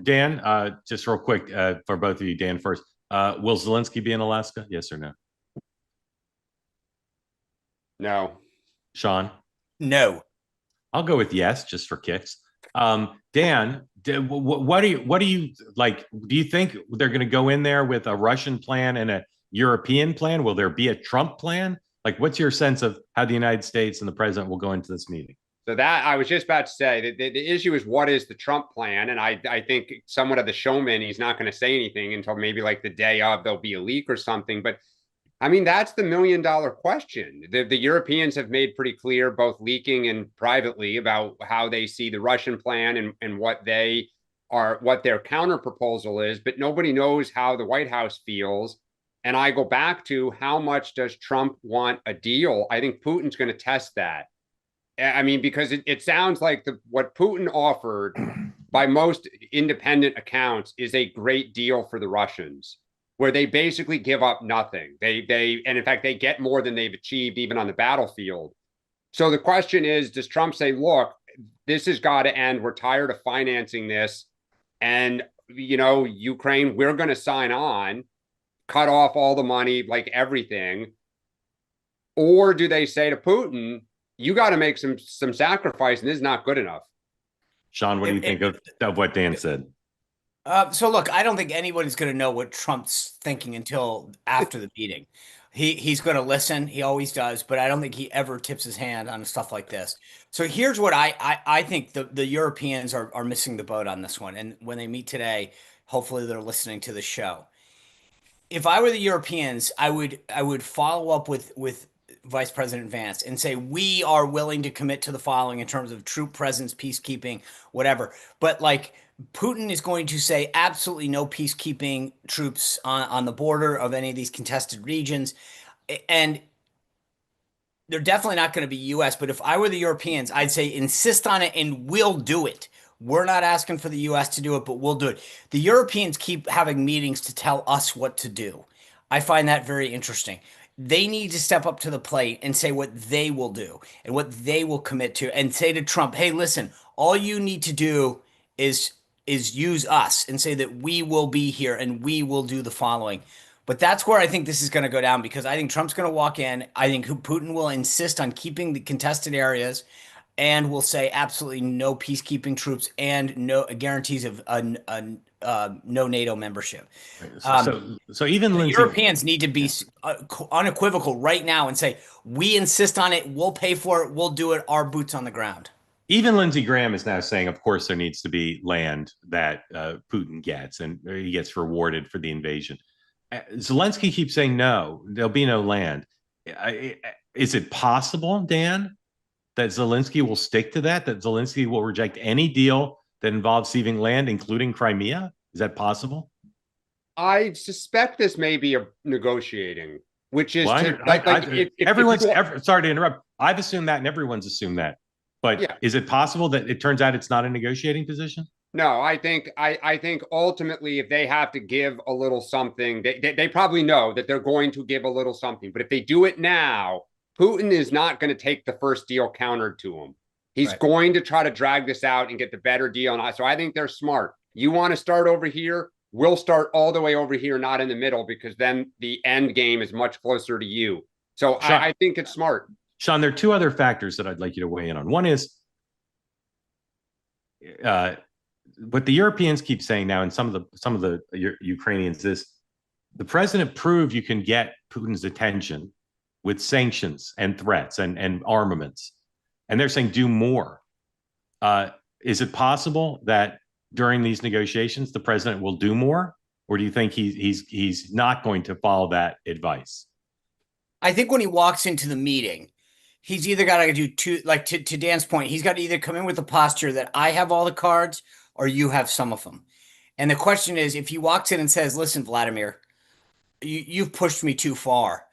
Dan, just real quick for both of you, Dan first. Will Zelensky be in Alaska? Yes or no? No. Sean? No. I'll go with yes, just for kicks. Dan, what do you like? Do you think they're going to go in there with a Russian plan and a European plan? Will there be a Trump plan? Like, what's your sense of how the United States and the president will go into this meeting? So that I was just about to say that the issue is what is the Trump plan? And I think somewhat of the showman, he's not going to say anything until maybe like the day of there'll be a leak or something. But I mean, that's the $1 million question. The Europeans have made pretty clear, both leaking and privately, about how they see the Russian plan and what they are, what their counter proposal is, but nobody knows how the White House feels. And I go back to how much does Trump want a deal? I think Putin's going to test that. I mean, because it sounds like what Putin offered by most independent accounts is a great deal for the Russians, where they basically give up nothing. And in fact, they get more than they've achieved even on the battlefield. So the question is, does Trump say, look, this has got to end. We're tired of financing this. And, Ukraine, we're going to sign on, cut off all the money, like everything. Or do they say to Putin, you got to make some sacrifice, and this is not good enough? Sean, what do you think of what Dan said? So look, I don't think anybody's going to know what Trump's thinking until after the meeting. He's going to listen. He always does, but I don't think he ever tips his hand on stuff like this. So here's what I think the Europeans are missing the boat on this one. And when they meet today, hopefully they're listening to the show. If I were the Europeans, I would follow up with Vice President Vance and say, we are willing to commit to the following in terms of troop presence, peacekeeping, whatever. But like Putin is going to say absolutely no peacekeeping troops on the border of any of these contested regions. And they're definitely not going to be US. But if I were the Europeans, I'd say insist on it and we'll do it. We're not asking for the US to do it, but we'll do it. The Europeans keep having meetings to tell us what to do. I find that very interesting. They need to step up to the plate and say what they will do and what they will commit to and say to Trump, hey, listen, all you need to do is use us and say that we will be here and we will do the following. But that's where I think this is going to go down because I think Trump's going to walk in. I think Putin will insist on keeping the contested areas and will say absolutely no peacekeeping troops and no guarantees of no NATO membership. So even The Lindsey, Europeans need to be unequivocal right now and say, we insist on it, we'll pay for it, we'll do it, our boots on the ground. even Lindsey Graham is now saying, of course, there needs to be land that Putin gets, and he gets rewarded for the invasion. Zelensky keeps saying no, there'll be no land. Is it possible, Dan, that Zelensky will stick to that? That Zelensky will reject any deal that involves ceding land, including Crimea? Is that possible? I suspect this may be a negotiating, which is Well, to like everyone's sorry to interrupt. I've assumed that, and everyone's assumed that. But yeah. is it possible that it turns out it's not a negotiating position? No, I think ultimately, if they have to give a little something, they probably know that they're going to give a little something. But if they do it now, Putin is not going to take the first deal countered to him. He's going to try to drag this out and get the better deal. And so I think they're smart. You want to start over here? We'll start all the way over here, not in the middle, because then the end game is much closer to you. So I think it's smart. Sean, there are two other factors that I'd like you to weigh in on. One is what the Europeans keep saying now, and some of the Ukrainians, is the president proved you can get Putin's attention with sanctions and threats and armaments, and they're saying do more. Is it possible that during these negotiations the president will do more, or do you think he's not going to follow that advice? I think when he walks into the meeting, he's either got to do two, like to Dan's point, he's got to either come in with the posture that I have all the cards or you have some of them. And the question is, if he walks in and says, listen, Vladimir, you've pushed me too far.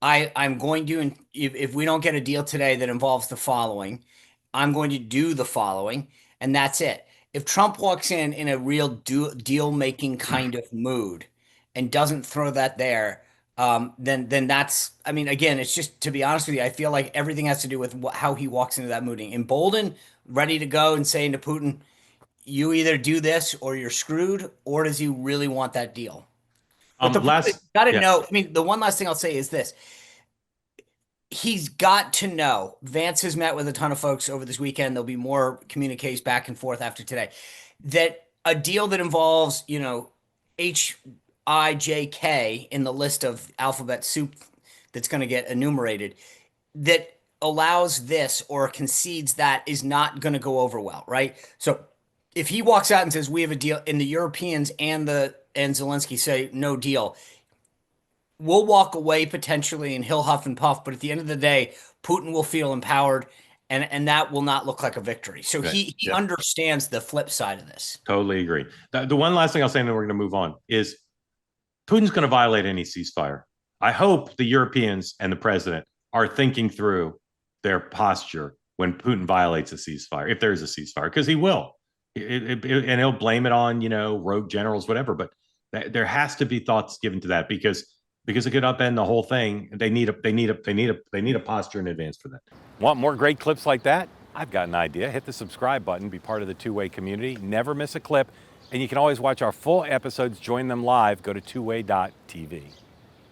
I'm going to, if we don't get a deal today that involves the following, I'm going to do the following, and that's it. If Trump walks in a real deal-making kind of mood and doesn't throw that there, then that's, I mean, again, it's just, to be honest with you, I feel like everything has to do with how he walks into that meeting. Emboldened, ready to go and saying to Putin, you either do this or you're screwed, or does he really want that deal? But the got to know. I mean, the one last thing I'll say is this: he's got to know. Vance has met with a ton of folks over this weekend. There'll be more communiques back and forth after today. That a deal that involves, HIJK in the list of alphabet soup that's going to get enumerated, that allows this or concedes that is not going to go over well, right? So if he walks out and says we have a deal, and the Europeans and Zelensky say no deal, we'll walk away potentially and he'll huff and puff, but at the end of the day, Putin will feel empowered, and that will not look like a victory. So he understands the flip side of this. Totally agree. The one last thing I'll say, and then we're going to move on, is Putin's going to violate any ceasefire. I hope the Europeans and the president are thinking through their posture when Putin violates a ceasefire, if there is a ceasefire, because he will. And he'll blame it on, rogue generals, whatever. But there has to be thoughts given to that because it could upend the whole thing. They need a posture in advance for that. Want more great clips like that? I've got an idea. Hit the subscribe button, be part of the two-way community, never miss a clip, and you can always watch our full episodes, join them live, go to twoway.tv.